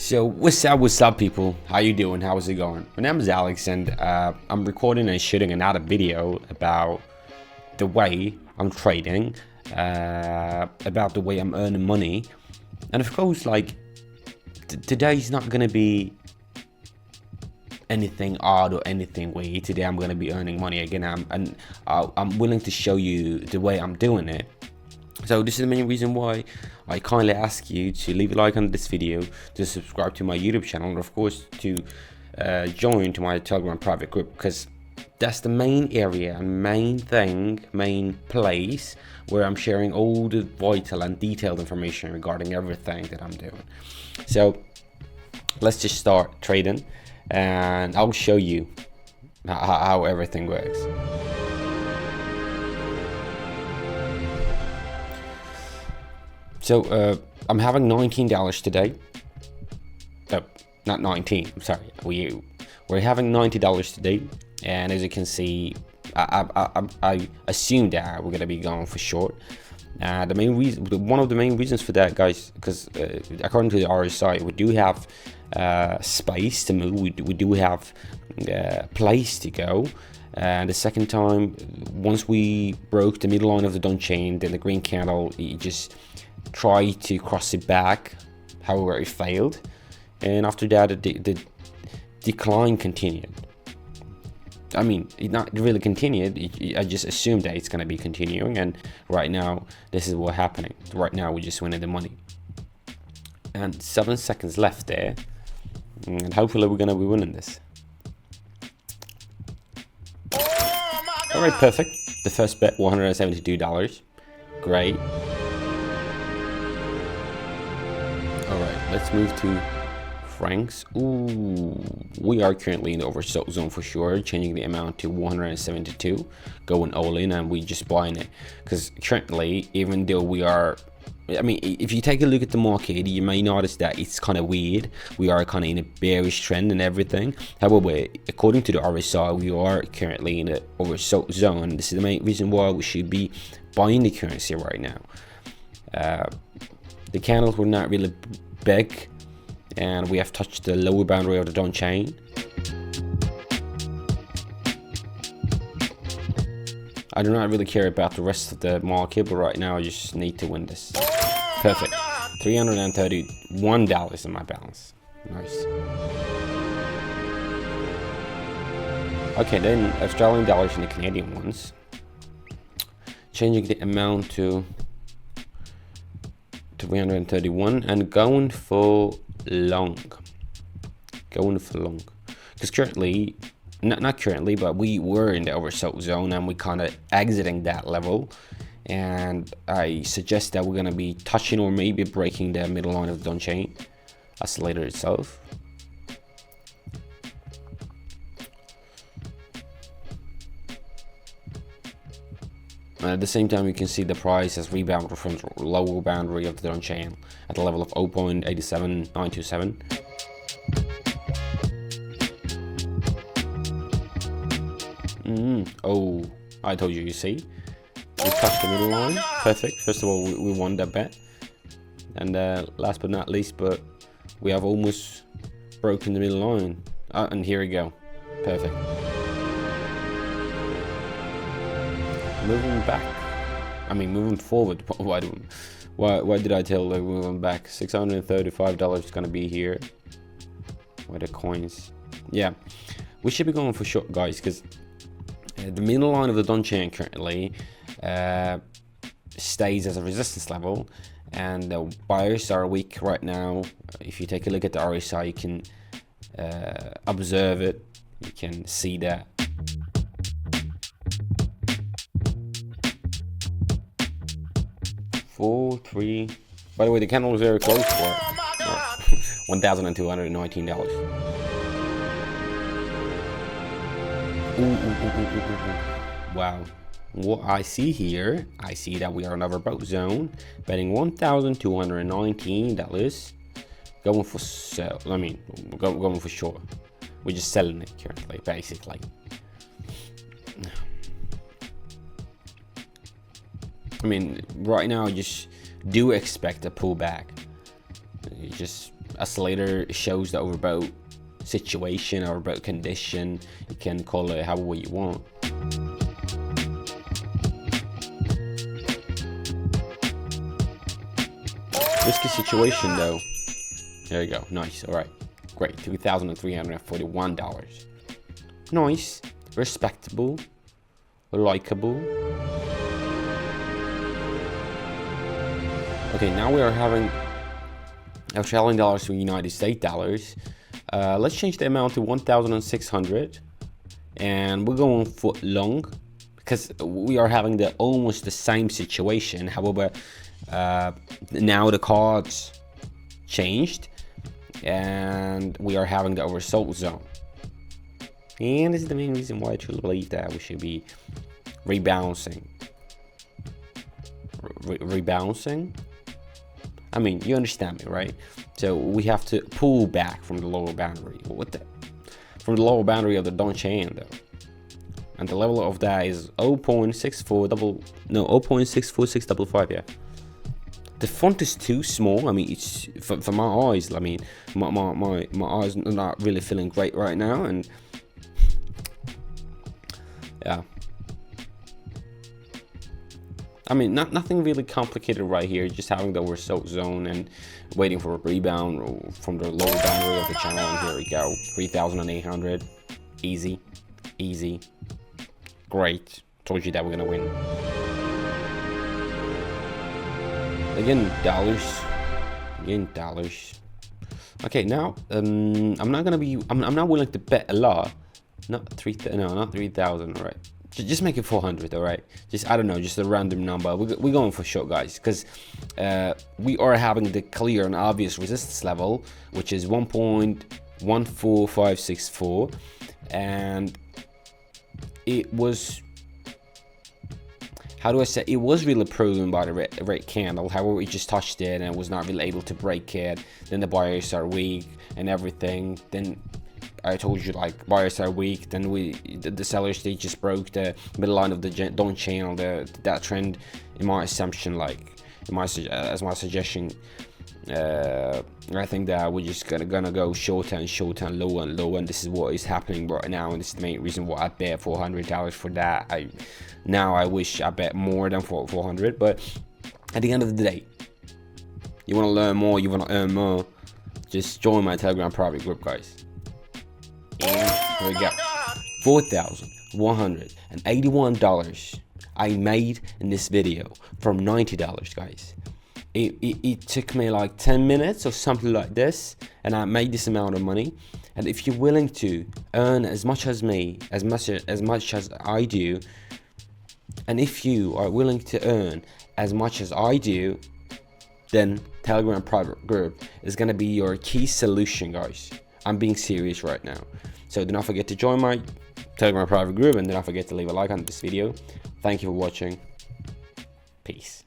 So what's up people, how you doing, how's it going? My name is Alex and I'm recording and shooting another video about the way I'm trading, about the way I'm earning money. And of course, like today's not gonna be anything odd or anything weird. Today I'm gonna be earning money again, I'm willing to show you the way I'm doing it. So this is the main reason why I kindly ask you to leave a like on this video, to subscribe to my YouTube channel, and of course to join to my Telegram private group, because that's the main area and main place where I'm sharing all the vital and detailed information regarding everything that I'm doing. So let's just start trading and I'll show you how everything works. So I'm having $19 today. Oh, not 19. I'm sorry. We're having $90 today, and as you can see, I assume that we're gonna be going for short. The main reason, one of the main reasons for that, guys, because according to the RSI, we do have space to move. We do have place to go. And the second time, once we broke the middle line of the down chain, then the green candle, it just tried to cross it back. However, it failed, and after that the decline continued. I mean, it not really continued. I just assumed that it's gonna be continuing, and right now this is what's happening. Right now we're just winning the money, and 7 seconds left there, and hopefully we're gonna be winning this. All right, perfect. The first bet, $172. Great. All right, let's move to francs. Ooh, we are currently in the oversold zone for sure, changing the amount to 172, going all in, and we just buying it, because currently, even though we are, I mean, if you take a look at the market, you may notice that it's kind of weird. We are kind of in a bearish trend and everything. However, according to the RSI, we are currently in the oversold zone. This is the main reason why we should be buying the currency right now. The candles were not really big, and we have touched the lower boundary of the down chain. I do not really care about the rest of the market, but right now I just need to win this. Perfect. $331 in my balance. Nice. Okay, then Australian dollars and the Canadian ones. Changing the amount to 331 and going for long. Because currently, not currently, but we were in the oversold zone and we kind of exiting that level, and I suggest that we're gonna be touching or maybe breaking the middle line of the down chain oscillator itself. At the same time, you can see the price has rebounded from the lower boundary of the down chain at the level of 0.87927. Oh, I told you, you see? We touched the middle line. Perfect. First of all, we won that bet. And last but not least, but we have almost broken the middle line. And here we go. Perfect. Moving back. I mean, moving forward. Why did I tell like moving back? $635 is gonna be here. Where the coins? Yeah, we should be going for short, guys, because the middle line of the down chain currently stays as a resistance level, and the buyers are weak right now. If you take a look at the RSI, you can observe it. You can see that. By the way, the candle was very close for $1,219. Wow. What I see here, I see that we are in overbought zone, betting $1,219, going for sell. I mean, going for short. We're just selling it currently, basically. I mean, right now, just do expect a pullback. You just oscillator shows the overbought situation or overbought condition. You can call it however you want. Risky situation though. There you go. Nice. All right. Great. $3,341. Nice. Respectable. Likeable. Okay, now we are having Australian dollars to United States dollars. Let's change the amount to 1,600, and we're going for long because we are having almost the same situation. However, now the cards changed, and we are having the oversold zone. And this is the main reason why I truly believe that we should be rebouncing. Rebouncing? I mean, you understand me, right? So we have to pull back from the lower boundary. From the lower boundary of the Don chain, though. And the level of that is 0.64655, yeah. The font is too small. I mean, it's for my eyes. I mean, my eyes are not really feeling great right now, and yeah. I mean, nothing really complicated right here. Just having the oversold zone and waiting for a rebound from the lower boundary of the channel. And here we go, 3,800. Easy, easy, great. Told you that we're gonna win. Again, dollars. Again, dollars. Okay, now I'm not willing to bet a lot. Not 3,000. Right. Just make it 400, all right? Just, I don't know, just a random number. We're going for short, guys, because we are having the clear and obvious resistance level, which is 1.14564, and it was, how do I say, it was really proven by the red candle. However, we just touched it and was not really able to break it. Then the buyers are weak and everything. Then I told you, like, buyers are weak. Then the sellers, they just broke the middle line of the Don channel. That trend, in my assumption, like as my suggestion, I think that we're just gonna go short and low and low, and this is what is happening right now. And this is the main reason why I bet $400 for that. I wish I bet more than 400, but at the end of the day, you want to learn more, you want to earn more, just join my Telegram private group, guys. And here we go, $4,181 I made in this video from $90, guys. It took me like 10 minutes or something like this, and I made this amount of money. And if you're willing to earn as much as me, as much as I do, and if you are willing to earn as much as I do, then Telegram private group is gonna be your key solution, guys. I'm being serious right now. So do not forget to join my Telegram private group, and do not forget to leave a like on this video. Thank you for watching. Peace.